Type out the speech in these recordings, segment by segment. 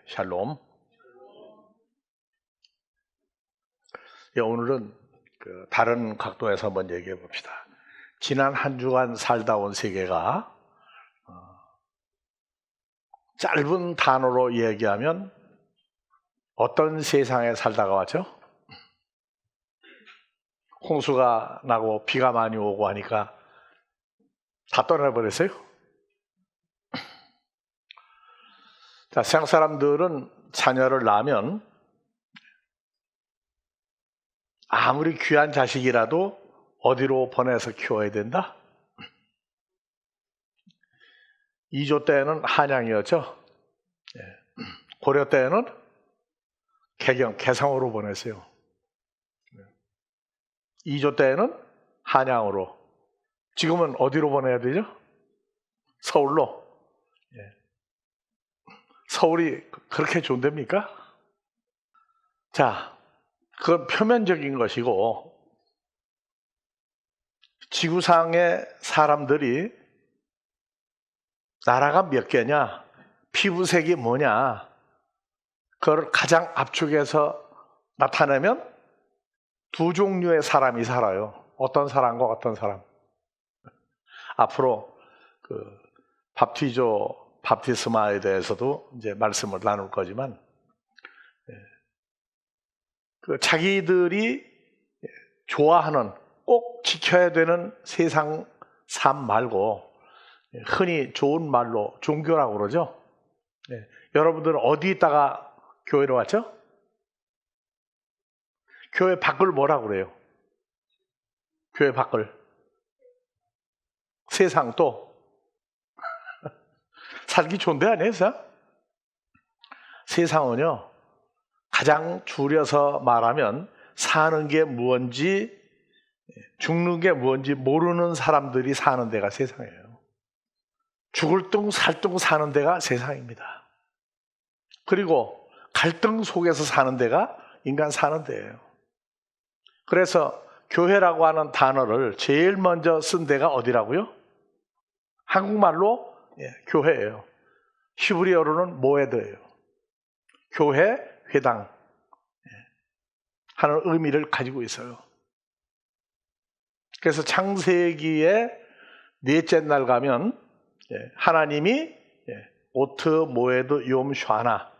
샬롬. 오늘은 다른 각도에서 한번 얘기해 봅시다. 지난 한 주간 살다 온 세계가 짧은 단어로 얘기하면 어떤 세상에 살다가 왔죠? 홍수가 나고 비가 많이 오고 하니까 다 떠나버렸어요. 자, 세상 사람들은 자녀를 낳으면 아무리 귀한 자식이라도 어디로 보내서 키워야 된다? 2조 때는 한양이었죠. 고려 때는 개성으로 보냈어요. 2조 때는 한양으로. 지금은 어디로 보내야 되죠? 서울로. 서울이 그렇게 좋답니까? 자, 그건 표면적인 것이고, 지구상의 사람들이 나라가 몇 개냐, 피부색이 뭐냐, 그걸 가장 압축해서 나타내면 두 종류의 사람이 살아요. 어떤 사람과 어떤 사람. 앞으로 밥티스마에 대해서도 이제 말씀을 나눌 거지만, 자기들이 좋아하는, 꼭 지켜야 되는 세상 삶 말고, 흔히 좋은 말로 종교라고 그러죠. 여러분들은 어디 있다가 교회로 왔죠? 교회 밖을 뭐라고 그래요? 교회 밖을. 세상 또. 살기 좋은데 아니에요? 세상은요, 가장 줄여서 말하면 사는 게 무언지 죽는 게 무언지 모르는 사람들이 사는 데가 세상이에요. 죽을 둥 살둥 사는 데가 세상입니다. 그리고 갈등 속에서 사는 데가 인간 사는 데예요. 그래서 교회라고 하는 단어를 제일 먼저 쓴 데가 어디라고요? 한국말로 교회예요. 히브리어로는 모에드예요. 교회, 회당 하는 의미를 가지고 있어요. 그래서 창세기의 넷째 날 가면 하나님이 오트, 모에드, 욤, 샤나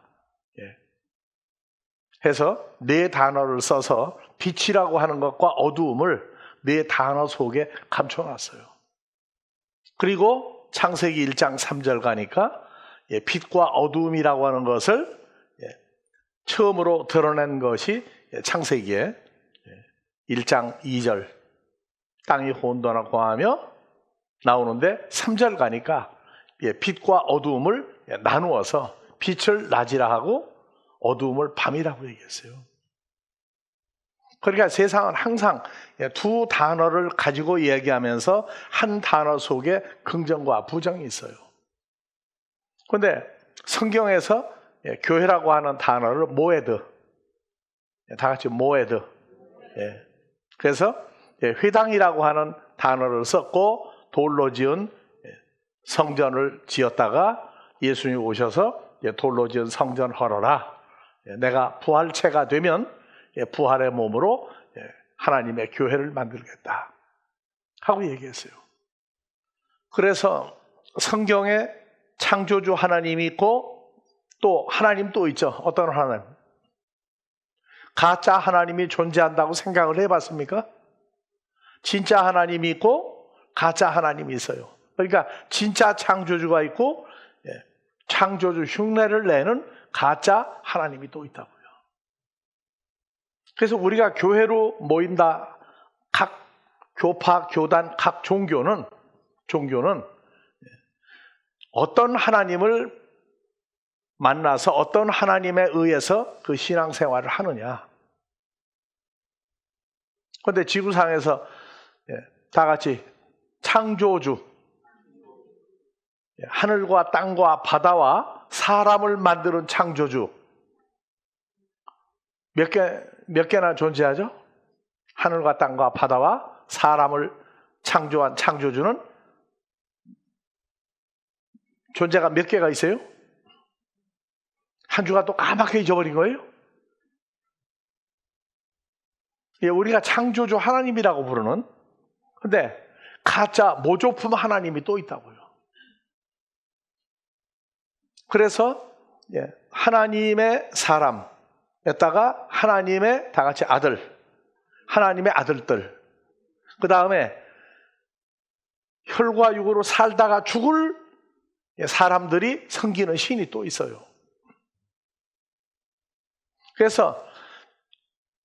해서 네 단어를 써서 빛이라고 하는 것과 어두움을 네 단어 속에 감춰놨어요. 그리고 창세기 1장 3절 가니까 빛과 어두움이라고 하는 것을 처음으로 드러낸 것이 창세기의 1장 2절 땅이 혼돈하고 하며 나오는데 3절 가니까 빛과 어두움을 나누어서 빛을 낮이라 하고 어두움을 밤이라고 얘기했어요. 그러니까 세상은 항상 두 단어를 가지고 얘기하면서 한 단어 속에 긍정과 부정이 있어요. 그런데 성경에서 교회라고 하는 단어를 모에드, 다 같이 모에드. 그래서 회당이라고 하는 단어를 썼고 돌로 지은 성전을 지었다가 예수님이 오셔서 돌로 지은 성전 헐어라. 내가 부활체가 되면 부활의 몸으로 하나님의 교회를 만들겠다 하고 얘기했어요. 그래서 성경에 창조주 하나님이 있고 또 하나님 또 있죠. 어떤 하나님? 가짜 하나님이 존재한다고 생각을 해봤습니까? 진짜 하나님이 있고 가짜 하나님이 있어요. 그러니까 진짜 창조주가 있고 창조주 흉내를 내는 가짜 하나님이 또 있다고요. 그래서 우리가 교회로 모인다. 각 교파, 교단, 각 종교는 어떤 하나님을 만나서 어떤 하나님에 의해서 그 신앙생활을 하느냐. 그런데 지구상에서 다 같이 창조주, 하늘과 땅과 바다와 사람을 만드는 창조주 몇 개나 존재하죠? 하늘과 땅과 바다와 사람을 창조한 창조주는 존재가 몇 개가 있어요? 한 주가 또 까맣게 잊어버린 거예요? 예, 우리가 창조주 하나님이라고 부르는, 근데 가짜 모조품 하나님이 또 있다고요. 그래서 하나님의 사람에다가 하나님의 다 같이 아들, 하나님의 아들들, 그 다음에 혈과 육으로 살다가 죽을 사람들이 섬기는 신이 또 있어요. 그래서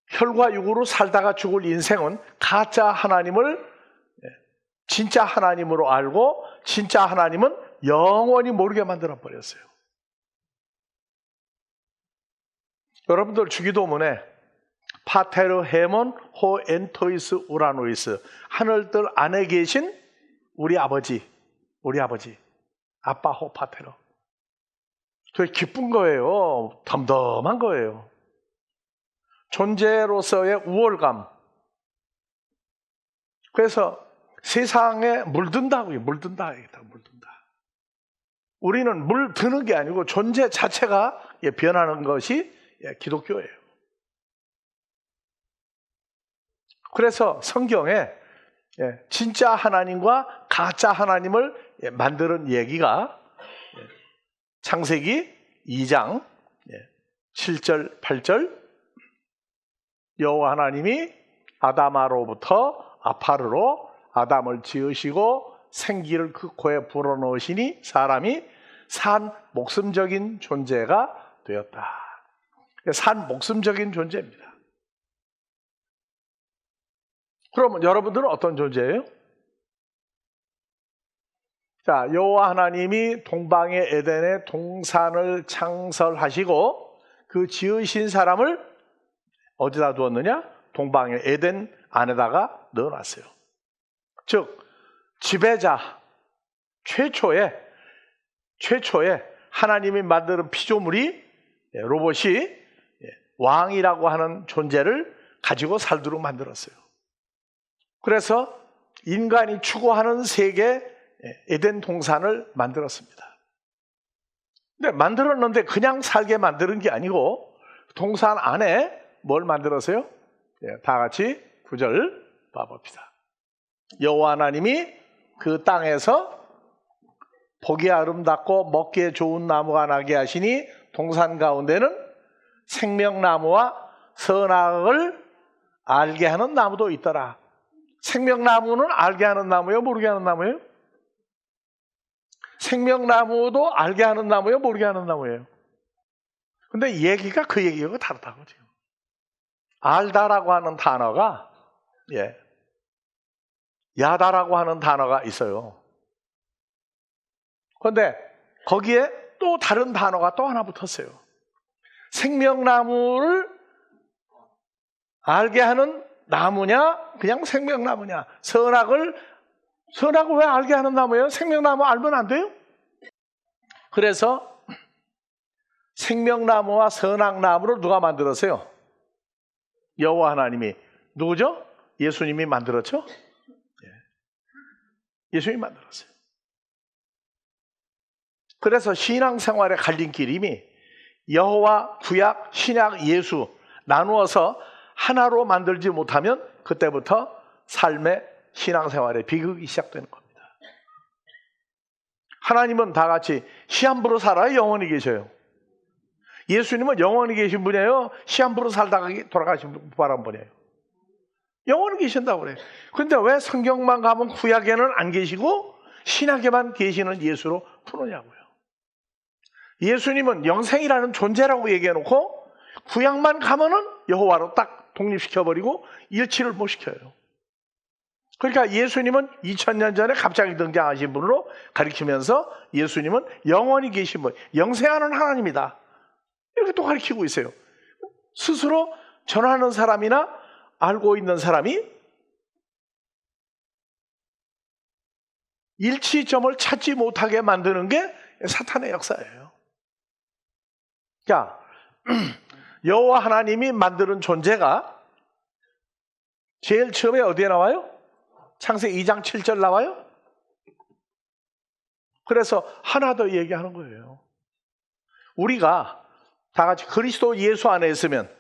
혈과 육으로 살다가 죽을 인생은 가짜 하나님을 진짜 하나님으로 알고 진짜 하나님은 영원히 모르게 만들어버렸어요. 여러분들 주기도문에 파테르 헤몬 호 엔토이스 우라노이스, 하늘들 안에 계신 우리 아버지 아빠 호 파테르, 되게 기쁜 거예요. 덤덤한 거예요. 존재로서의 우월감. 그래서 세상에 물든다고요. 물든다. 우리는 물드는 게 아니고 존재 자체가 변하는 것이 기독교예요. 그래서 성경에 진짜 하나님과 가짜 하나님을 만드는 얘기가 창세기 2장 7절 8절, 여호와 하나님이 아담아로부터 아파르로 아담을 지으시고 생기를 그 코에 불어넣으시니 사람이 산 목숨적인 존재가 되었다. 산 목숨적인 존재입니다. 그러면 여러분들은 어떤 존재예요? 자, 여호와 하나님이 동방의 에덴의 동산을 창설하시고 그 지으신 사람을 어디다 두었느냐? 동방의 에덴 안에다가 넣어놨어요. 즉 지배자, 최초의 하나님이 만드는 피조물이, 로봇이 왕이라고 하는 존재를 가지고 살도록 만들었어요. 그래서 인간이 추구하는 세계 에덴 동산을 만들었습니다. 근데 만들었는데 그냥 살게 만드는 게 아니고 동산 안에 뭘 만들었어요? 다 같이 9절 봐봅시다. 여호와 하나님이 그 땅에서 보기 아름답고 먹기에 좋은 나무가 나게 하시니 동산 가운데는 생명나무와 선악을 알게 하는 나무도 있더라. 생명나무는 알게 하는 나무예요? 모르게 하는 나무예요? 생명나무도 알게 하는 나무예요? 모르게 하는 나무예요? 근데 얘기가 그 얘기하고 다르다고 지금. 알다라고 하는 단어가 야다라고 하는 단어가 있어요. 그런데 거기에 또 다른 단어가 또 하나 붙었어요. 생명나무를 알게 하는 나무냐, 그냥 생명나무냐, 선악을 왜 알게 하는 나무예요? 생명나무 알면 안 돼요? 그래서 생명나무와 선악나무를 누가 만들었어요? 여호와 하나님이. 누구죠? 예수님이 만들었죠? 예수님이 만들었어요. 그래서 신앙생활의 갈림길이 여호와, 구약, 신약, 예수 나누어서 하나로 만들지 못하면 그때부터 삶의 신앙생활의 비극이 시작되는 겁니다. 하나님은 다 같이 시한부로 살아야 영원히 계셔요. 예수님은 영원히 계신 분이에요? 시한부로 살다가 돌아가신 분이에요? 영원히 계신다고 그래요. 그런데 왜 성경만 가면 구약에는 안 계시고 신약에만 계시는 예수로 푸느냐고요. 예수님은 영생이라는 존재라고 얘기해놓고 구약만 가면은 여호와로 딱 독립시켜버리고 일치를 못 시켜요. 그러니까 예수님은 2000년 전에 갑자기 등장하신 분으로 가리키면서 예수님은 영원히 계신 분, 영생하는 하나님이다, 이렇게 또 가리키고 있어요. 스스로 전하는 사람이나 알고 있는 사람이 일치점을 찾지 못하게 만드는 게 사탄의 역사예요. 자, 여호와 하나님이 만드는 존재가 제일 처음에 어디에 나와요? 창세기 2장 7절 나와요? 그래서 하나 더 얘기하는 거예요. 우리가 다 같이 그리스도 예수 안에 있으면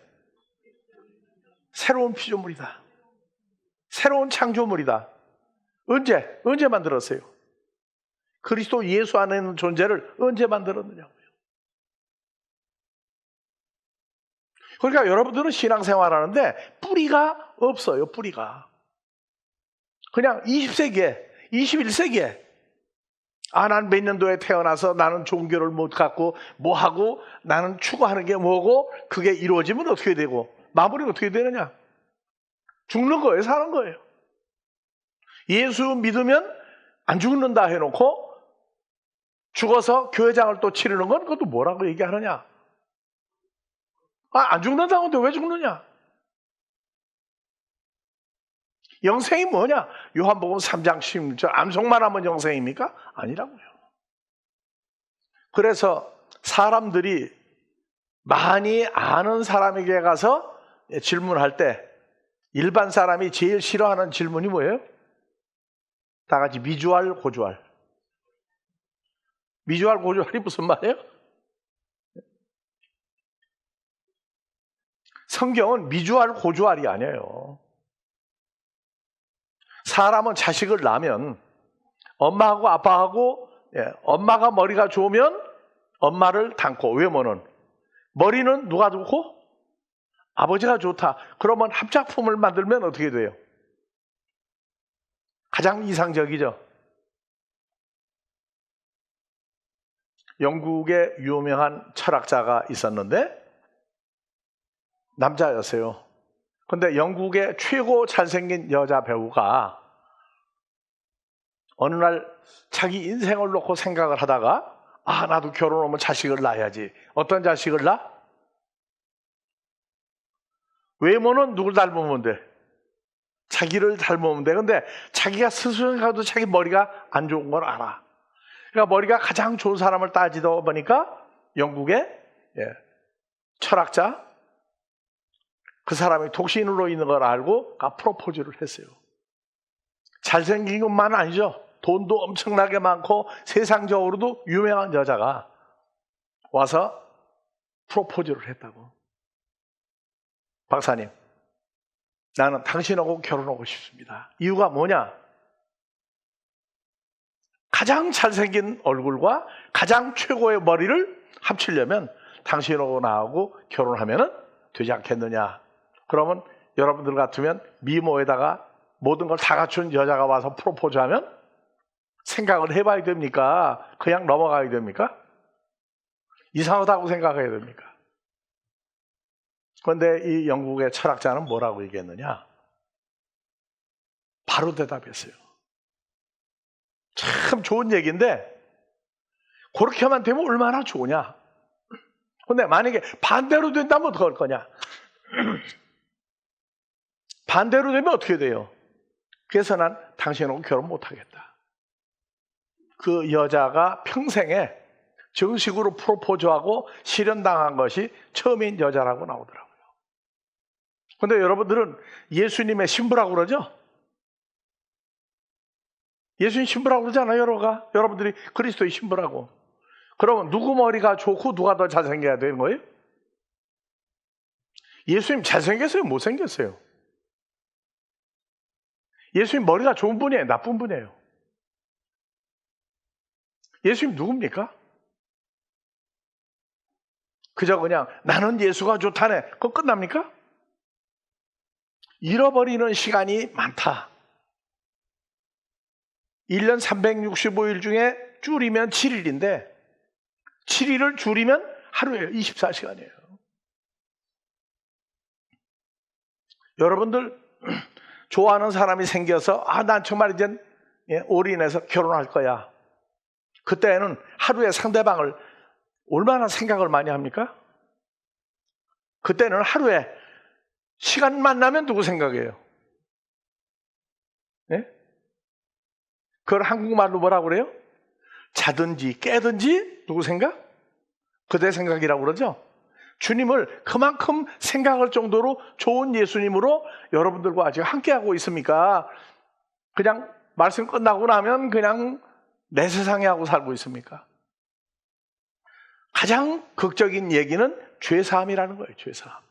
새로운 피조물이다. 새로운 창조물이다. 언제 만들었어요? 그리스도 예수 안에 있는 존재를 언제 만들었느냐고요. 그러니까 여러분들은 신앙생활 하는데 뿌리가 없어요. 뿌리가. 그냥 20세기에 21세기에 난 몇 년도에 태어나서 나는 종교를 못 갖고 뭐하고 나는 추구하는 게 뭐고 그게 이루어지면 어떻게 되고 마무리가 어떻게 되느냐? 죽는 거예요? 사는 거예요? 예수 믿으면 안 죽는다 해놓고 죽어서 교회장을 또 치르는 건 그것도 뭐라고 얘기하느냐? 안 죽는다고 하는데 왜 죽느냐? 영생이 뭐냐? 요한복음 3장 16절 암송만 하면 영생입니까? 아니라고요. 그래서 사람들이 많이 아는 사람에게 가서 질문할 때 일반 사람이 제일 싫어하는 질문이 뭐예요? 다 같이 미주알 고주알. 미주알 고주알이 무슨 말이에요? 성경은 미주알 고주알이 아니에요. 사람은 자식을 낳으면 엄마하고 아빠하고 엄마가 머리가 좋으면 엄마를 닮고 외모는 머리는 누가 좋고? 아버지가 좋다. 그러면 합작품을 만들면 어떻게 돼요? 가장 이상적이죠. 영국에 유명한 철학자가 있었는데 남자였어요. 근데 영국의 최고 잘생긴 여자 배우가 어느 날 자기 인생을 놓고 생각을 하다가 나도 결혼하면 자식을 낳아야지. 어떤 자식을 낳아? 외모는 누굴 닮으면 돼? 자기를 닮으면 돼. 근데 자기가 스스로 생각해도 자기 머리가 안 좋은 걸 알아. 그러니까 머리가 가장 좋은 사람을 따지다 보니까 영국의 철학자 그 사람이 독신으로 있는 걸 알고 프로포즈를 했어요. 잘생긴 것만 아니죠. 돈도 엄청나게 많고 세상적으로도 유명한 여자가 와서 프로포즈를 했다고. 박사님, 나는 당신하고 결혼하고 싶습니다. 이유가 뭐냐? 가장 잘생긴 얼굴과 가장 최고의 머리를 합치려면 당신하고 나하고 결혼하면 되지 않겠느냐? 그러면 여러분들 같으면 미모에다가 모든 걸 다 갖춘 여자가 와서 프로포즈하면 생각을 해봐야 됩니까? 그냥 넘어가야 됩니까? 이상하다고 생각해야 됩니까? 그런데 이 영국의 철학자는 뭐라고 얘기했느냐? 바로 대답했어요. 참 좋은 얘기인데 그렇게만 되면 얼마나 좋으냐? 근데 만약에 반대로 된다면 어떡할 거냐? 반대로 되면 어떻게 돼요? 그래서 난 당신하고 결혼 못하겠다. 그 여자가 평생에 정식으로 프로포즈하고 실현당한 것이 처음인 여자라고 나오더라고요. 그런데 여러분들은 예수님의 신부라고 그러죠? 예수님 신부라고 그러잖아요. 여러분들이 그리스도의 신부라고. 그러면 누구 머리가 좋고 누가 더 잘생겨야 되는 거예요? 예수님 잘생겼어요? 못생겼어요? 예수님 머리가 좋은 분이에요? 나쁜 분이에요? 예수님 누굽니까? 그저 그냥 나는 예수가 좋다네. 그거 끝납니까? 잃어버리는 시간이 많다. 1년 365일 중에 줄이면 7일인데 7일을 줄이면 하루에 24시간이에요. 여러분들 좋아하는 사람이 생겨서 난 정말 이제 올인해서 결혼할 거야. 그때는 하루에 상대방을 얼마나 생각을 많이 합니까? 그때는 하루에 시간만 나면 누구 생각해요? 네? 그걸 한국말로 뭐라고 그래요? 자든지 깨든지 누구 생각? 그대 생각이라고 그러죠? 주님을 그만큼 생각할 정도로 좋은 예수님으로 여러분들과 아직 함께하고 있습니까? 그냥 말씀 끝나고 나면 그냥 내 세상에 하고 살고 있습니까? 가장 극적인 얘기는 죄사함이라는 거예요. 죄사함.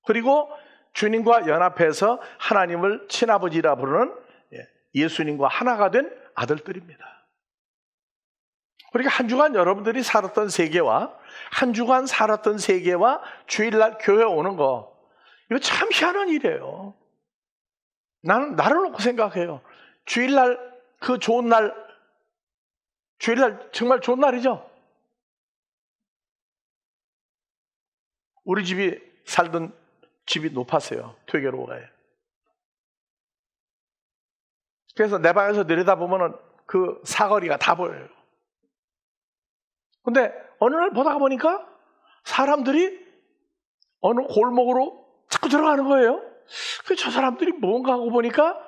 그리고 주님과 연합해서 하나님을 친아버지라 부르는 예수님과 하나가 된 아들들입니다. 그러니까 한 주간 여러분들이 살았던 세계와 한 주간 살았던 세계와 주일날 교회 오는 거, 이거 참 희한한 일이에요. 나는 나를 놓고 생각해요. 주일날 그 좋은 날, 주일날 정말 좋은 날이죠. 우리 집이 살던 집이 높았어요. 퇴계로가에. 그래서 내 방에서 내려다보면 그 사거리가 다 보여요. 근데 어느 날 보다가 보니까 사람들이 어느 골목으로 자꾸 들어가는 거예요. 그래서 저 사람들이 뭔가 하고 보니까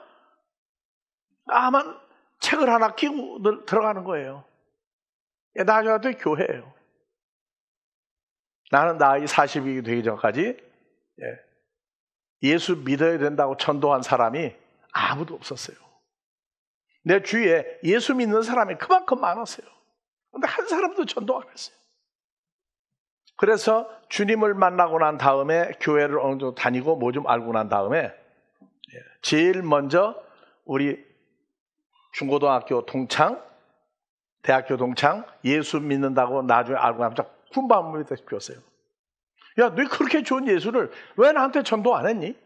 아만 책을 하나 끼고 들어가는 거예요. 나중에 교회예요. 나는 나이 40이 되기 전까지 예수 믿어야 된다고 전도한 사람이 아무도 없었어요. 내 주위에 예수 믿는 사람이 그만큼 많았어요. 그런데 한 사람도 전도 안 했어요. 그래서 주님을 만나고 난 다음에 교회를 어느 정도 다니고 뭐 좀 알고 난 다음에 제일 먼저 우리 중고등학교 동창, 대학교 동창 예수 믿는다고 나중에 알고 나면 군밤을 피웠어요. 야, 너 그렇게 좋은 예수를 왜 나한테 전도 안 했니?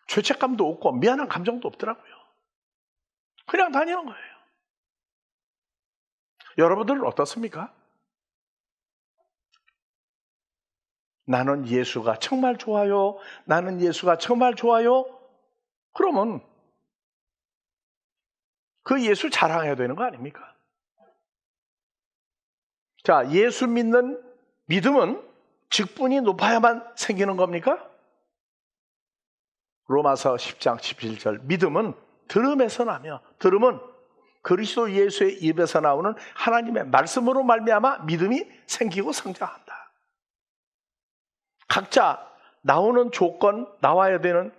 죄책감도 없고 미안한 감정도 없더라고요. 그냥 다니는 거예요. 여러분들은 어떻습니까? 나는 예수가 정말 좋아요. 나는 예수가 정말 좋아요. 그러면 그 예수 자랑해야 되는 거 아닙니까? 자, 예수 믿는 믿음은 직분이 높아야만 생기는 겁니까? 로마서 10장 17절 믿음은 들음에서 나며 들음은 그리스도 예수의 입에서 나오는 하나님의 말씀으로 말미암아 믿음이 생기고 성장한다. 각자 나오는 조건, 나와야 되는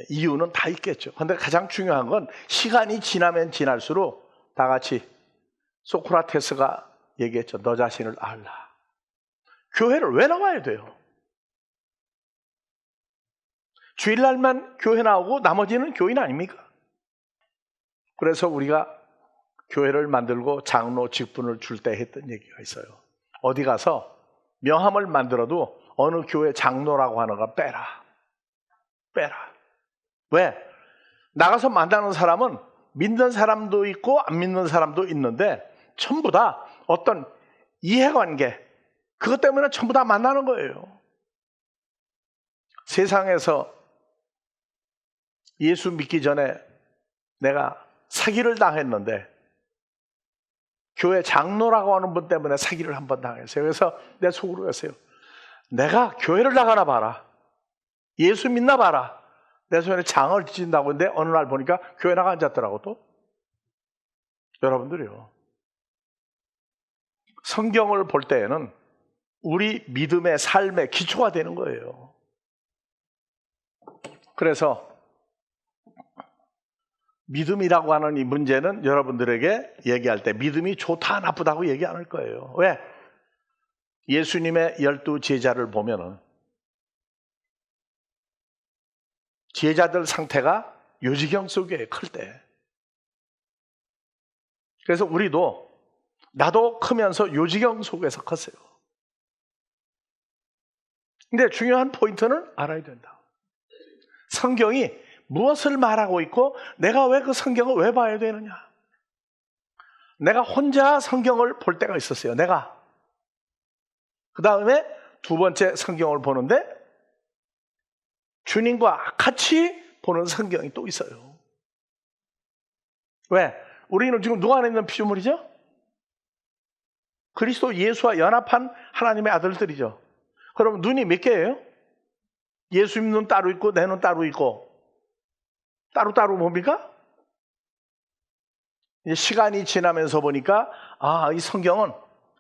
이유는 다 있겠죠. 그런데 가장 중요한 건 시간이 지나면 지날수록 다 같이 소크라테스가 얘기했죠. 너 자신을 알라. 교회를 왜 나와야 돼요? 주일날만 교회 나오고 나머지는 교인 아닙니까? 그래서 우리가 교회를 만들고 장로 직분을 줄 때 했던 얘기가 있어요. 어디 가서 명함을 만들어도 어느 교회 장로라고 하는 거 빼라. 왜? 나가서 만나는 사람은 믿는 사람도 있고 안 믿는 사람도 있는데 전부 다 어떤 이해관계, 그것 때문에 전부 다 만나는 거예요. 세상에서 예수 믿기 전에 내가 사기를 당했는데 교회 장로라고 하는 분 때문에 사기를 한 번 당했어요. 그래서 내 속으로 했어요. 내가 교회를 나가나 봐라. 예수 믿나 봐라. 내 손에 장을 찢는다고 했는데 어느 날 보니까 교회 나가 앉았더라고 또. 여러분들이요. 성경을 볼 때에는 우리 믿음의 삶의 기초가 되는 거예요. 그래서 믿음이라고 하는 이 문제는 여러분들에게 얘기할 때 믿음이 좋다 나쁘다고 얘기 안 할 거예요. 왜? 예수님의 12 제자를 보면은 제자들 상태가 요지경 속에 클 때. 그래서 우리도 나도 크면서 요지경 속에서 컸어요. 근데 중요한 포인트는 알아야 된다. 성경이 무엇을 말하고 있고 내가 왜 그 성경을 왜 봐야 되느냐. 내가 혼자 성경을 볼 때가 있었어요. 내가. 그 다음에 두 번째 성경을 보는데 주님과 같이 보는 성경이 또 있어요. 왜? 우리는 지금 누가 안에 있는 피조물이죠? 그리스도 예수와 연합한 하나님의 아들들이죠. 그럼 눈이 몇 개예요? 예수님 눈 따로 있고 내 눈 따로 있고 따로따로 뭡니까? 이제 시간이 지나면서 보니까 이 성경은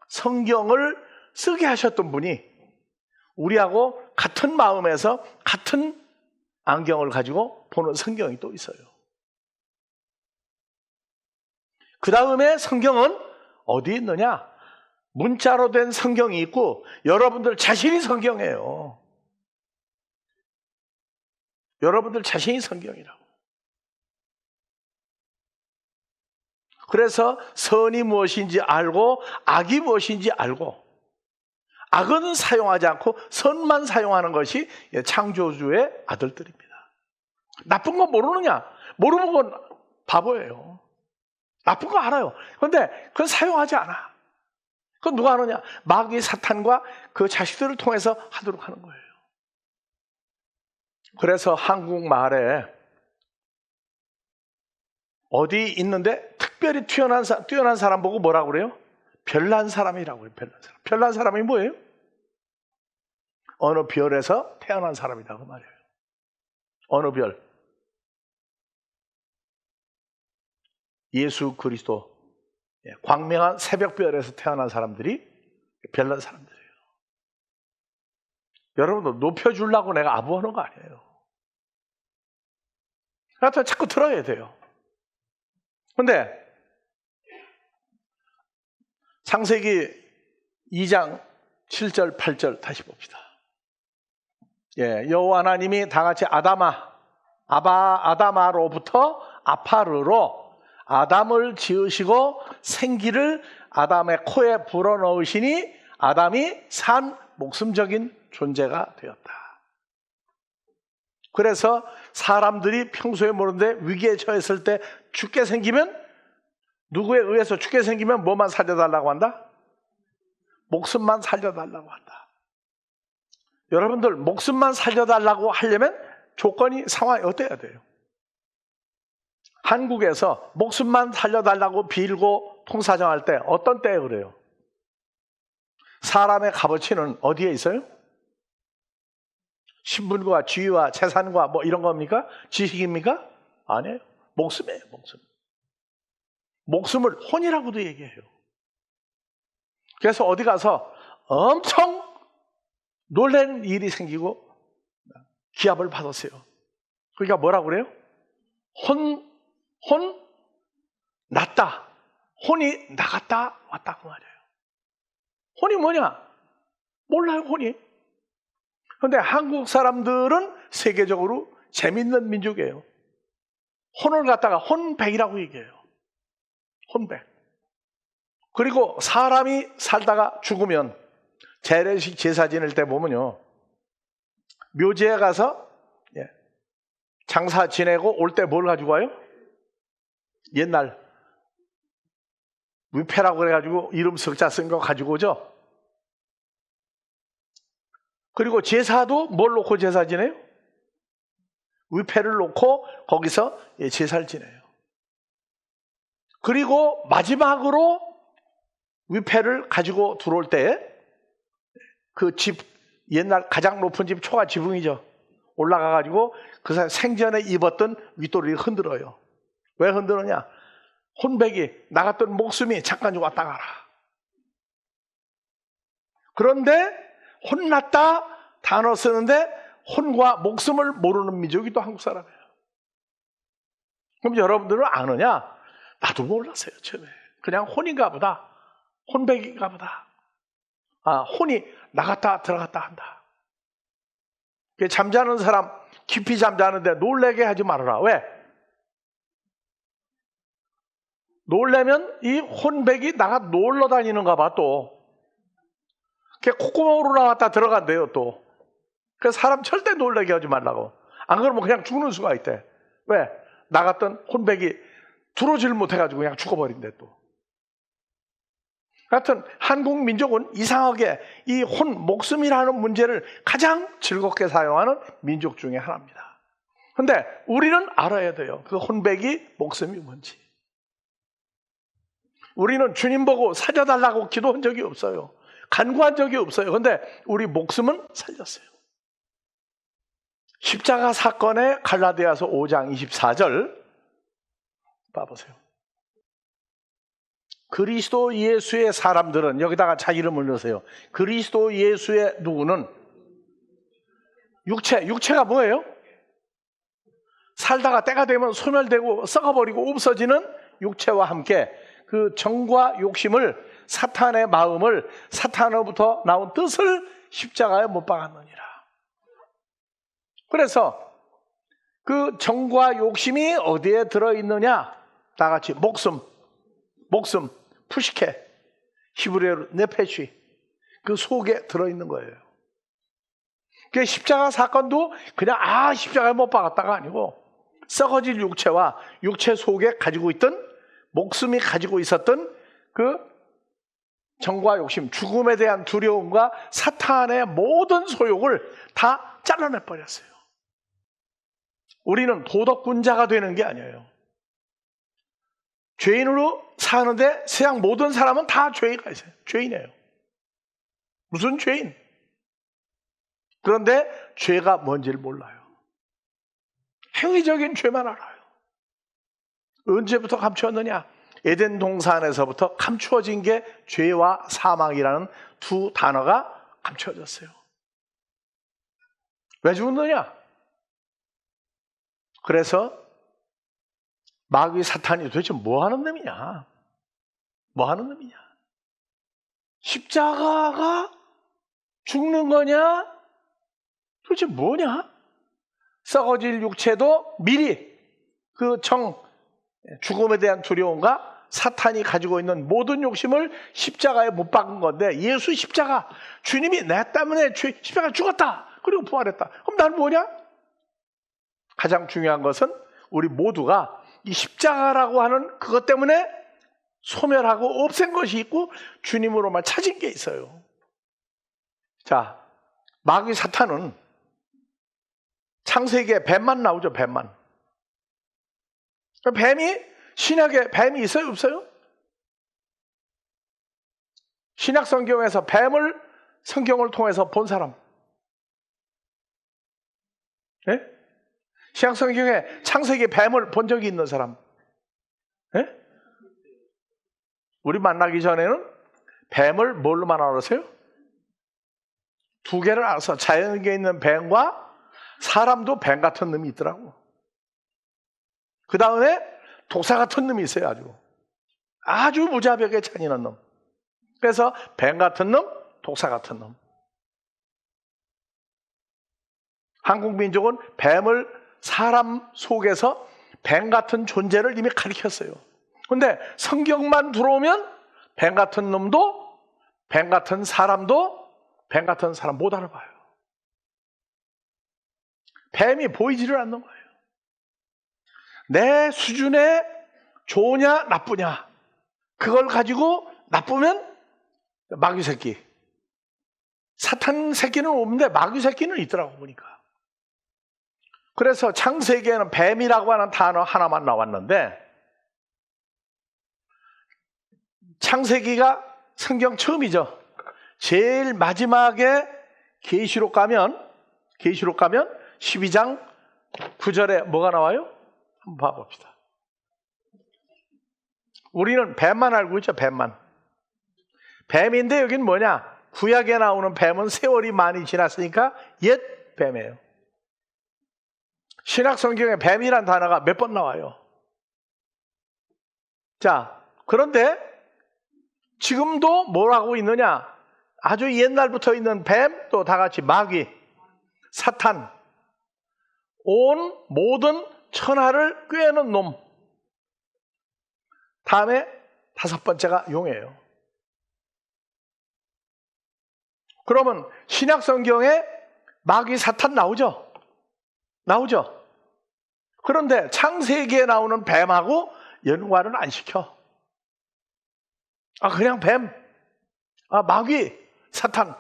성경을 쓰게 하셨던 분이 우리하고 같은 마음에서 같은 안경을 가지고 보는 성경이 또 있어요. 그 다음에 성경은 어디 있느냐? 문자로 된 성경이 있고 여러분들 자신이 성경이에요. 여러분들 자신이 성경이라고. 그래서 선이 무엇인지 알고 악이 무엇인지 알고 악은 사용하지 않고 선만 사용하는 것이 창조주의 아들들입니다. 나쁜 거 모르느냐? 모르는 건 바보예요. 나쁜 거 알아요. 그런데 그건 사용하지 않아. 그건 누가 하느냐? 마귀 사탄과 그 자식들을 통해서 하도록 하는 거예요. 그래서 한국말에 어디 있는데 특별히 뛰어난 사람 보고 뭐라고 그래요? 별난 사람이라고 해요. 별난 사람. 별난 사람이 뭐예요? 어느 별에서 태어난 사람이다 그 말이에요. 어느 별? 예수 그리스도 광명한 새벽별에서 태어난 사람들이 별난 사람들이에요. 여러분도 높여주려고 내가 아부하는 거 아니에요. 하여튼 자꾸 들어야 돼요. 그런데 창세기 2장 7절 8절 다시 봅시다. 여호와 하나님이 다같이 아다마로부터 아파르로 아담을 지으시고 생기를 아담의 코에 불어넣으시니 아담이 산 목숨적인 존재가 되었다. 그래서 사람들이 평소에 모르는데 위기에 처했을 때 죽게 생기면, 누구에 의해서 죽게 생기면 뭐만 살려달라고 한다? 목숨만 살려달라고 한다. 여러분들 목숨만 살려달라고 하려면 조건이, 상황이 어때야 돼요? 한국에서 목숨만 살려달라고 빌고 통사정할 때 어떤 때에 그래요? 사람의 값어치는 어디에 있어요? 신분과 지위와 재산과 뭐 이런 겁니까? 지식입니까? 아니에요. 목숨이에요. 목숨. 목숨을 혼이라고도 얘기해요. 그래서 어디 가서 엄청 놀란 일이 생기고 기합을 받았어요. 그러니까 뭐라고 그래요? 혼 났다. 혼이 나갔다 왔다 그 말이에요. 혼이 뭐냐? 몰라요. 혼이. 그런데 한국 사람들은 세계적으로 재밌는 민족이에요. 혼을 갖다가 혼백이라고 얘기해요. 혼백. 그리고 사람이 살다가 죽으면 재래식 제사 지낼 때 보면요, 묘지에 가서 장사 지내고 올 때 뭘 가지고 와요? 옛날 위패라고 그래가지고 이름 석자 쓴 거 가지고 오죠. 그리고 제사도 뭘 놓고 제사 지내요? 위패를 놓고 거기서 제사를 지내요. 그리고 마지막으로 위패를 가지고 들어올 때 그 집, 옛날 가장 높은 집 초가 지붕이죠. 올라가가지고 그 사람 생전에 입었던 윗도리를 흔들어요. 왜 흔드느냐? 혼백이 나갔던 목숨이 잠깐 좀 왔다 가라. 그런데 혼났다 단어 쓰는데 혼과 목숨을 모르는 민족이 또 한국 사람이에요. 그럼 여러분들은 아느냐? 나도 몰랐어요 처음에. 그냥 혼인가 보다, 혼백인가 보다. 혼이 나갔다 들어갔다 한다. 잠자는 사람 깊이 잠자는데 놀래게 하지 말아라. 왜? 놀래면 이 혼백이 나가 놀러 다니는가 봐 또. 콧구멍으로 나왔다 들어간대요 또. 그래서 사람 절대 놀래게 하지 말라고. 안 그러면 그냥 죽는 수가 있대. 왜? 나갔던 혼백이 들어오질 못해가지고 그냥 죽어버린대 또. 하여튼 한국 민족은 이상하게 이 목숨이라는 문제를 가장 즐겁게 사용하는 민족 중에 하나입니다. 그런데 우리는 알아야 돼요. 그 혼백이 목숨이 뭔지. 우리는 주님 보고 살려달라고 기도한 적이 없어요. 간구한 적이 없어요. 그런데 우리 목숨은 살렸어요. 십자가 사건의 갈라디아서 5장 24절 봐보세요. 그리스도 예수의 사람들은, 여기다가 자기 이름을 넣으세요. 그리스도 예수의 누구는? 육체가 뭐예요? 살다가 때가 되면 소멸되고 썩어버리고 없어지는 육체와 함께 그 정과 욕심을 사탄의 마음을, 사탄으로부터 나온 뜻을 십자가에 못 박았느니라. 그래서 그 정과 욕심이 어디에 들어있느냐? 다 같이 목숨, 푸시케, 히브리어로 네페시, 그 속에 들어있는 거예요. 그 십자가 사건도 그냥 십자가에 못 박았다가 아니고 썩어질 육체와 육체 속에 가지고 있던, 목숨이 가지고 있었던 그 정과 욕심, 죽음에 대한 두려움과 사탄의 모든 소욕을 다 잘라내버렸어요. 우리는 도덕군자가 되는 게 아니에요. 죄인으로 사는데 세상 모든 사람은 다 죄가 있어요. 죄인이에요. 무슨 죄인? 그런데 죄가 뭔지를 몰라요. 행위적인 죄만 알아요. 언제부터 감추었느냐? 에덴 동산에서부터 감추어진 게 죄와 사망이라는 두 단어가 감추어졌어요. 왜 죽었느냐? 그래서 마귀 사탄이 도대체 뭐 하는 놈이냐? 뭐 하는 놈이냐? 십자가가 죽는 거냐? 도대체 뭐냐? 썩어질 육체도 미리 그 죽음에 대한 두려움과 사탄이 가지고 있는 모든 욕심을 십자가에 못 박은 건데, 예수 십자가, 주님이 내 때문에 십자가 죽었다, 그리고 부활했다. 그럼 나는 뭐냐? 가장 중요한 것은 우리 모두가 이 십자가라고 하는 그것 때문에 소멸하고 없앤 것이 있고 주님으로만 찾은 게 있어요. 자, 마귀 사탄은 창세기에 뱀만 나오죠. 뱀만. 뱀이, 신약에 뱀이 있어요? 없어요? 신약 성경에서 뱀을 성경을 통해서 본 사람, 예? 신약 성경에 창세기 뱀을 본 적이 있는 사람, 예? 우리 만나기 전에는 뱀을 뭘로만 알았어요? 두 개를 알아서, 자연계에 있는 뱀과 사람도 뱀 같은 놈이 있더라고. 그 다음에 독사 같은 놈이 있어요. 아주 무자비하게 잔인한 놈. 그래서 뱀 같은 놈, 독사 같은 놈. 한국 민족은 뱀을, 사람 속에서 뱀 같은 존재를 이미 가리켰어요. 그런데 성경만 들어오면 뱀 같은 놈도, 뱀 같은 사람도, 뱀 같은 사람 못 알아봐요. 뱀이 보이지를 않는 거예요. 내 수준에 좋으냐 나쁘냐, 그걸 가지고 나쁘면 마귀 새끼, 사탄 새끼는 없는데 마귀 새끼는 있더라고 보니까. 그래서 창세기에는 뱀이라고 하는 단어 하나만 나왔는데, 창세기가 성경 처음이죠. 제일 마지막에 계시록 가면 12장 9절에 뭐가 나와요? 한번 봐봅시다. 우리는 뱀만 알고 있죠. 뱀만. 뱀인데 여기는 뭐냐? 구약에 나오는 뱀은 세월이 많이 지났으니까 옛 뱀이에요. 신약 성경에 뱀이란 단어가 몇 번 나와요. 자, 그런데 지금도 뭘 하고 있느냐? 아주 옛날부터 있는 뱀, 또 다 같이 마귀, 사탄, 온 모든 천하를 꿰는 놈. 다음에 다섯 번째가 용이에요. 그러면 신약 성경에 마귀, 사탄 나오죠? 나오죠? 그런데 창세기에 나오는 뱀하고 연관은 안 시켜. 그냥 뱀, 마귀, 사탄.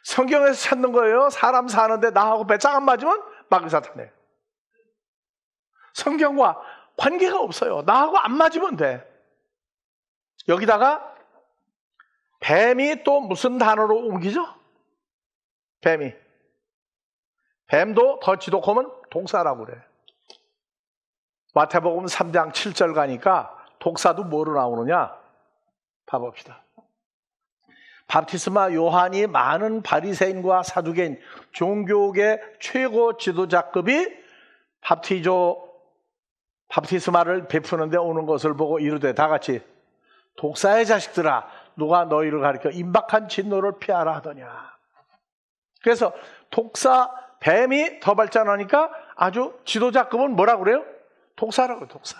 성경에서 찾는 거예요. 사람 사는데 나하고 배짱 안 맞으면 마귀, 사탄이에요. 성경과 관계가 없어요. 나하고 안 맞으면 돼. 여기다가 뱀이 또 무슨 단어로 옮기죠? 뱀이. 뱀도 더 지독하면 독사라고 그래. 마태복음 3장 7절 가니까 독사도 뭐로 나오느냐? 봐봅시다. 바프티스마 요한이 많은 바리새인과 사두개인, 종교계 최고 지도자급이 바프티스마를 베푸는데 오는 것을 보고 이르되, 다 같이, 독사의 자식들아, 누가 너희를 가리켜 임박한 진노를 피하라 하더냐. 그래서 독사, 뱀이 더 발전하니까 아주 지도자급은 뭐라고 그래요? 독사라고, 독사.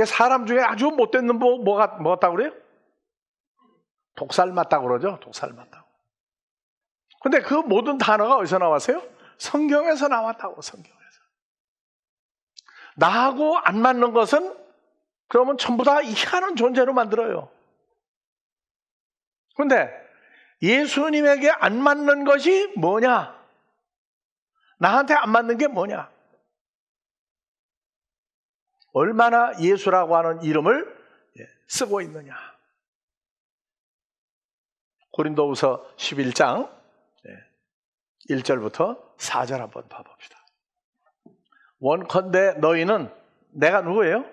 사람 중에 아주 못된 놈 뭐가 같다고 그래요? 독살 맞다고 그러죠. 독살 맞다고. 근데 그 모든 단어가 어디서 나왔어요? 성경에서 나왔다고. 성경에서. 나하고 안 맞는 것은 그러면 전부 다 희한한 존재로 만들어요. 그런데 예수님에게 안 맞는 것이 뭐냐? 나한테 안 맞는 게 뭐냐? 얼마나 예수라고 하는 이름을 쓰고 있느냐? 고린도후서 11장 1절부터 4절 한번 봐봅시다. 원컨대 너희는, 내가 누구예요?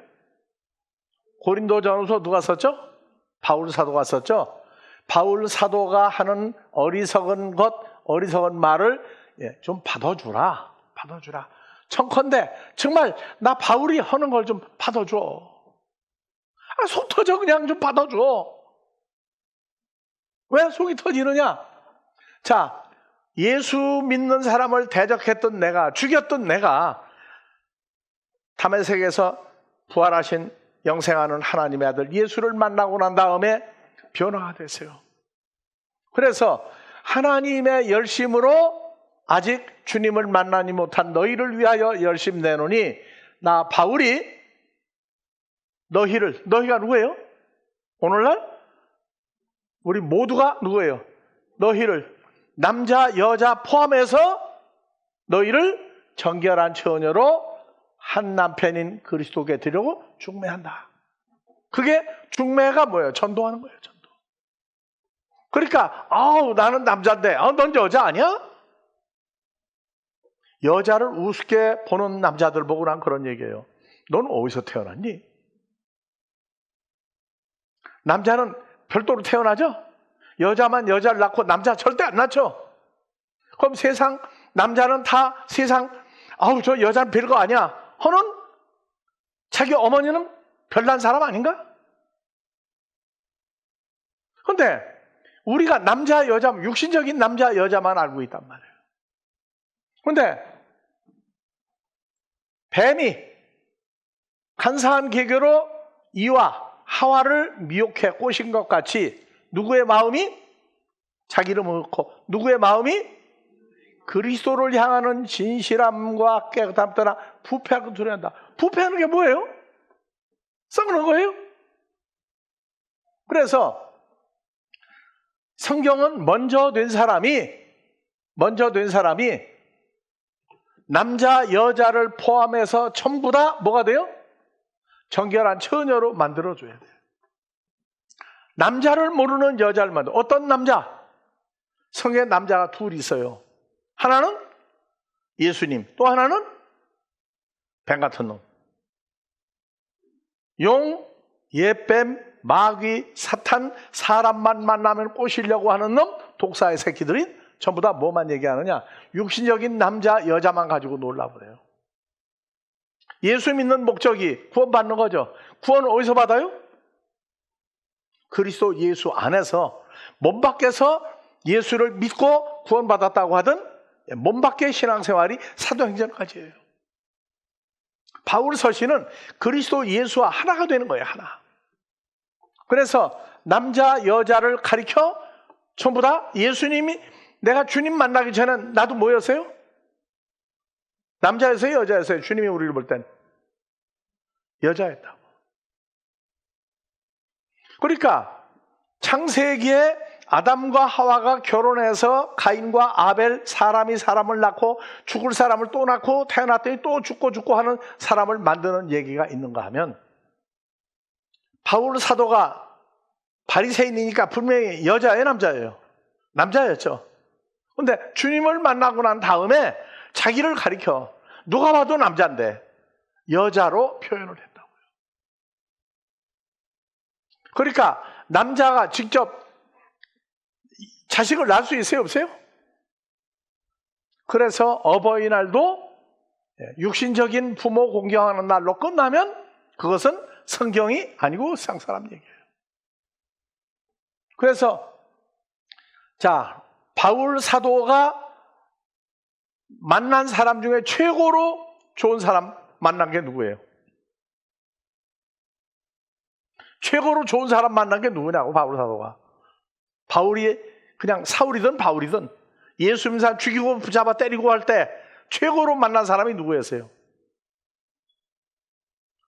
고린도전후서 누가 썼죠? 바울 사도가 썼죠? 바울 사도가 하는 어리석은 말을 좀 받아주라. 청컨대 정말 나 바울이 하는 걸 좀 받아줘. 속 터져 그냥 좀 받아줘. 왜 속이 터지느냐? 자, 예수 믿는 사람을 대적했던 내가, 죽였던 내가 다메섹에서 부활하신 영생하는 하나님의 아들 예수를 만나고 난 다음에 변화가 됐어요. 그래서 하나님의 열심으로 아직 주님을 만나지 못한 너희를 위하여 열심 내노니, 나 바울이 너희가 누구예요? 오늘날 우리 모두가 누구예요? 너희를, 남자 여자 포함해서 너희를 정결한 처녀로 한 남편인 그리스도께 드리려고 중매한다. 그게 중매가 뭐예요? 전도하는 거예요. 전도. 그러니까 나는 남자인데 넌 여자 아니야? 여자를 우습게 보는 남자들 보고 난 그런 얘기예요. 넌 어디서 태어났니? 남자는 별도로 태어나죠? 여자만 여자를 낳고 남자 절대 안 낳죠? 그럼 남자는 다 세상 저 여자는 별거 아니야 하는 자기 어머니는 별난 사람 아닌가? 그런데 우리가 남자 여자, 육신적인 남자 여자만 알고 있단 말이에요. 그런데 뱀이 간사한 계교로 이와 하와를 미혹해 꼬신 것 같이 누구의 마음이? 자기를 먹고 누구의 마음이? 그리스도를 향하는 진실함과 깨끗함 떠나 부패하고 두려워한다. 부패하는 게 뭐예요? 썩는 거예요. 그래서 성경은 먼저 된 사람이 남자 여자를 포함해서 전부 다 뭐가 돼요? 정결한 처녀로 만들어줘야 돼요. 남자를 모르는 여자를 만들어. 어떤 남자? 성경에 남자가 둘이 있어요. 하나는 예수님, 또 하나는 뱀 같은 놈. 용, 옛뱀, 마귀, 사탄, 사람만 만나면 꼬시려고 하는 놈, 독사의 새끼들이 전부 다 뭐만 얘기하느냐? 육신적인 남자, 여자만 가지고 놀라버려요. 예수 믿는 목적이 구원받는 거죠. 구원은 어디서 받아요? 그리스도 예수 안에서, 몸 밖에서 예수를 믿고 구원받았다고 하던 몸 밖의 신앙생활이 사도행전까지예요. 바울 서신은 그리스도 예수와 하나가 되는 거예요. 하나. 그래서 남자 여자를 가리켜 전부 다 예수님이, 내가 주님 만나기 전에 나도 뭐였어요? 남자였어요? 여자였어요? 주님이 우리를 볼 땐 여자였다고. 그러니까 창세기에 아담과 하와가 결혼해서 가인과 아벨, 사람이 사람을 낳고 죽을 사람을 또 낳고 태어났더니 또 죽고 하는 사람을 만드는 얘기가 있는가 하면, 바울 사도가 바리새인이니까 분명히 여자예요, 남자예요? 남자였죠. 그런데 주님을 만나고 난 다음에 자기를 가리켜 누가 봐도 남자인데 여자로 표현을 했다고요. 그러니까 남자가 직접 자식을 낳을 수 있어요, 없어요? 그래서 어버이날도 육신적인 부모 공경하는 날로 끝나면 그것은 성경이 아니고 세상 사람 얘기예요. 그래서 자, 바울 사도가 만난 사람 중에 최고로 좋은 사람 만난 게 누구예요? 최고로 좋은 사람 만난 게 누구냐고, 바울 사도가. 바울이 그냥 사울이든 바울이든 예수 믿는 사람 죽이고 붙잡아 때리고 할 때 최고로 만난 사람이 누구였어요?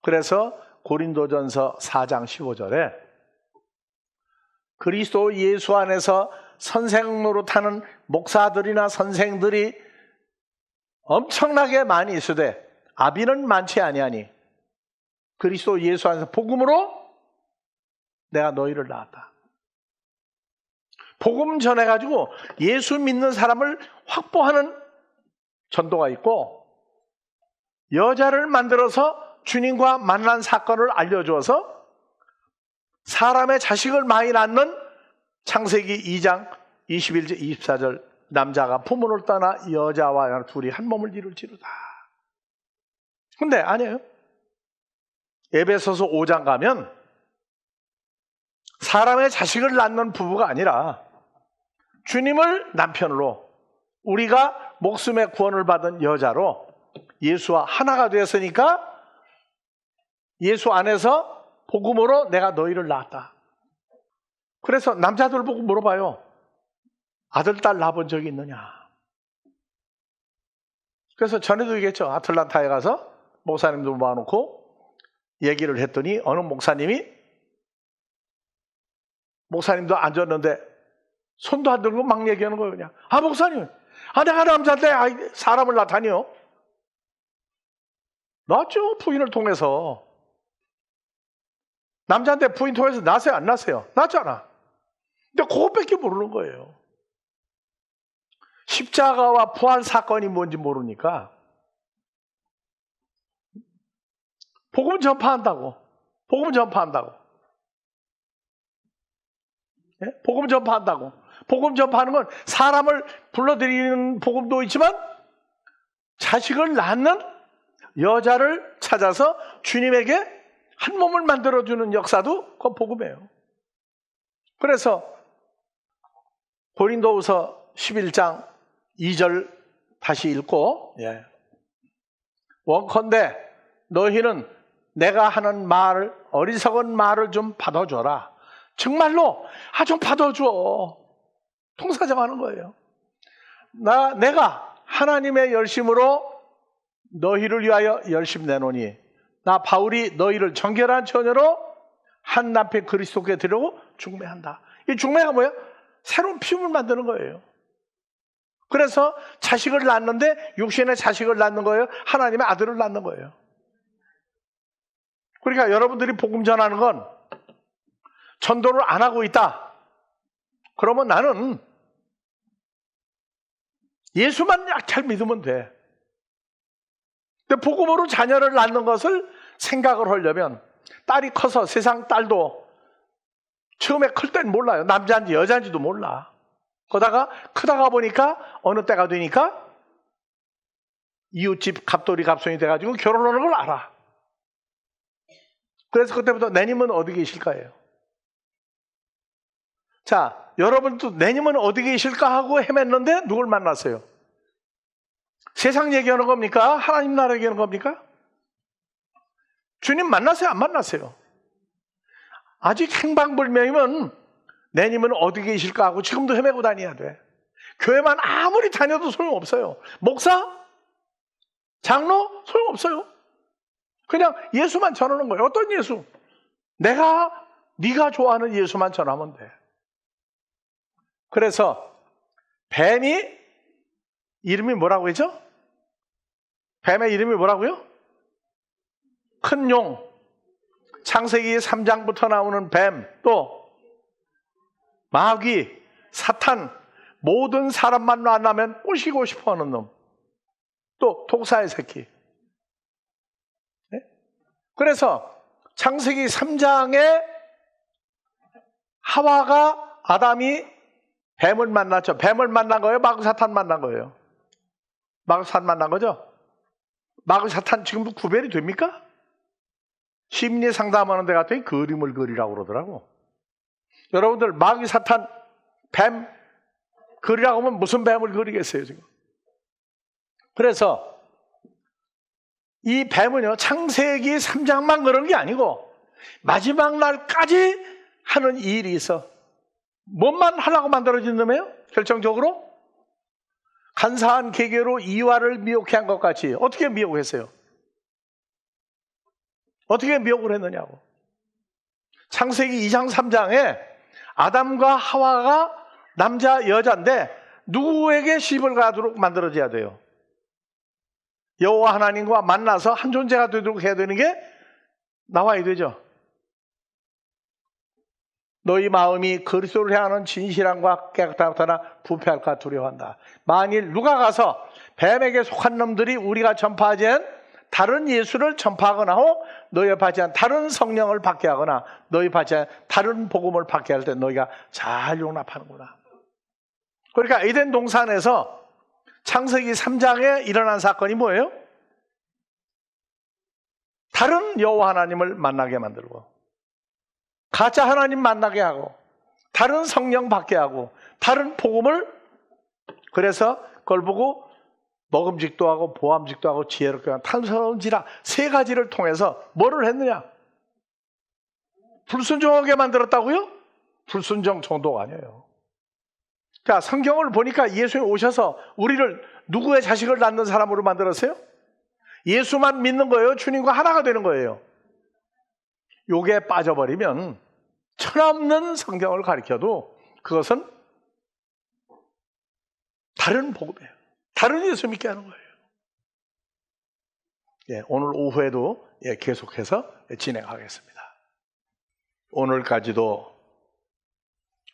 그래서 고린도전서 4장 15절에 그리스도 예수 안에서 선생 노릇하는 목사들이나 선생들이 엄청나게 많이 있으되 아비는 많지 아니하니 그리스도 예수 안에서 복음으로 내가 너희를 낳았다. 복음 전해가지고 예수 믿는 사람을 확보하는 전도가 있고, 여자를 만들어서 주님과 만난 사건을 알려주어서 사람의 자식을 많이 낳는 창세기 2장 21절 24절 남자가 부모를 떠나 여자와 둘이 한 몸을 이룰지로다. 근데 아니에요. 에베소서 5장 가면 사람의 자식을 낳는 부부가 아니라 주님을 남편으로 우리가 목숨의 구원을 받은 여자로 예수와 하나가 되었으니까 예수 안에서 복음으로 내가 너희를 낳았다. 그래서 남자들 보고 물어봐요. 아들, 딸 낳아본 적이 있느냐? 그래서 전에도 얘기했죠. 아틀란타에 가서 목사님도 모아놓고 얘기를 했더니 어느 목사님도 앉았는데 손도 안 들고 막 얘기하는 거예요. 그냥. 아, 목사님, 내가 남자인데 사람을 낳다니요? 낳았죠, 부인을 통해서. 남자인데 부인 통해서 낳았어요, 안 낳았어요? 낳았잖아. 근데 그것밖에 모르는 거예요. 십자가와 부활 사건이 뭔지 모르니까 복음 전파한다고. 복음 전파한다고. 복음 전파하는 건 사람을 불러들이는 복음도 있지만 자식을 낳는 여자를 찾아서 주님에게 한 몸을 만들어주는 역사도 그건 복음이에요. 그래서 고린도후서 11장 2절 다시 읽고, 원컨대 너희는 내가 하는 말, 어리석은 말을 좀 받아줘라. 정말로 좀 받아줘. 통사정하는 거예요. 내가 하나님의 열심으로 너희를 위하여 열심 내노니 나 바울이 너희를 정결한 처녀로 한 남편 그리스도께 드리려고 중매한다. 이 중매가 뭐예요? 새로운 피움을 만드는 거예요. 그래서 자식을 낳는데 육신의 자식을 낳는 거예요? 하나님의 아들을 낳는 거예요. 그러니까 여러분들이 복음 전하는 건 전도를 안 하고 있다. 그러면 나는 예수만 잘 믿으면 돼. 근데 복음으로 자녀를 낳는 것을 생각을 하려면 딸이 커서 세상 딸도 처음에 클 땐 몰라요. 남자인지 여자인지도 몰라. 그러다가 크다가 보니까 어느 때가 되니까 이웃집 갑돌이 갑손이 돼가지고 결혼하는 걸 알아. 그래서 그때부터 내님은 어디 계실까요? 자, 여러분도 내님은 어디 계실까 하고 헤맸는데 누굴 만났어요? 세상 얘기하는 겁니까? 하나님 나라 얘기하는 겁니까? 주님 만났어요? 안 만났어요? 아직 행방불명이면 내님은 어디 계실까 하고 지금도 헤매고 다녀야 돼. 교회만 아무리 다녀도 소용없어요. 목사? 장로? 소용없어요. 그냥 예수만 전하는 거예요. 어떤 예수? 네가 좋아하는 예수만 전하면 돼. 그래서 뱀이 이름이 뭐라고 했죠? 뱀의 이름이 뭐라고요? 큰 용. 창세기 3장부터 나오는 뱀, 또 마귀, 사탄, 모든 사람만 만나면 꼬시고 싶어하는 놈, 또 독사의 새끼. 네? 그래서 창세기 3장에 하와가 아담이 뱀을 만났죠. 뱀을 만난 거예요? 마귀사탄 만난 거예요? 마귀사탄 만난 거죠? 마귀사탄 지금도 구별이 됩니까? 심리 상담하는 데 갔더니 그림을 그리라고 그러더라고. 여러분들 마귀 사탄 뱀 그리라고 하면 무슨 뱀을 그리겠어요 지금. 그래서 이 뱀은요 창세기 3장만 그런 게 아니고 마지막 날까지 하는 일이 있어. 뭔만 하려고 만들어진 놈이에요? 결정적으로 간사한 계계로 이와를 미혹해 한 것 같이. 어떻게 미혹했어요? 어떻게 미혹을 했느냐고. 창세기 2장 3장에 아담과 하와가 남자 여자인데 누구에게 시집을 가도록 만들어져야 돼요? 여호와 하나님과 만나서 한 존재가 되도록 해야 되는 게 나와야 되죠. 너희 마음이 그리스도를 향하는 진실함과 깨끗함 나타나 부패할까 두려워한다. 만일 누가 가서 뱀에게 속한 놈들이 우리가 전파하지 않은 다른 예수를 전파하거나 하고 너희가 받지 않은 다른 성령을 받게 하거나 너희 받지 않은 다른 복음을 받게 할 때 너희가 잘 용납하는구나. 그러니까 에덴 동산에서 창세기 3장에 일어난 사건이 뭐예요? 다른 여호와 하나님을 만나게 만들고 가짜 하나님 만나게 하고 다른 성령 받게 하고 다른 복음을, 그래서 그걸 보고 먹음직도 하고 보암직도 하고 지혜롭게 하고 탐스러운지라 세 가지를 통해서 뭐를 했느냐? 불순종하게 만들었다고요? 불순종 정도가 아니에요. 자, 성경을 보니까 예수님 오셔서 우리를 누구의 자식을 낳는 사람으로 만들었어요? 예수만 믿는 거예요? 주님과 하나가 되는 거예요? 요게 빠져버리면 천없는 성경을 가르쳐도 그것은 다른 복음이에요. 다른 예수 믿게 하는 거예요. 예, 오늘 오후에도 계속해서 진행하겠습니다. 오늘까지도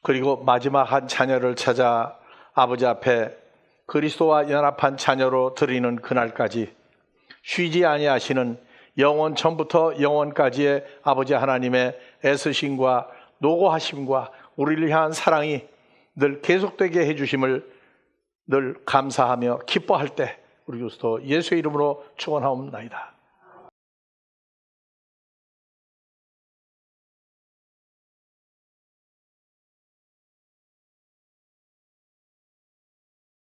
그리고 마지막 한 자녀를 찾아 아버지 앞에 그리스도와 연합한 자녀로 드리는 그날까지 쉬지 아니하시는 영원 전부터 영원까지의 아버지 하나님의 애쓰심과 노고하심과 우리를 향한 사랑이 늘 계속되게 해주심을 늘 감사하며 기뻐할 때 우리 그리스도 예수의 이름으로 축원하옵나이다.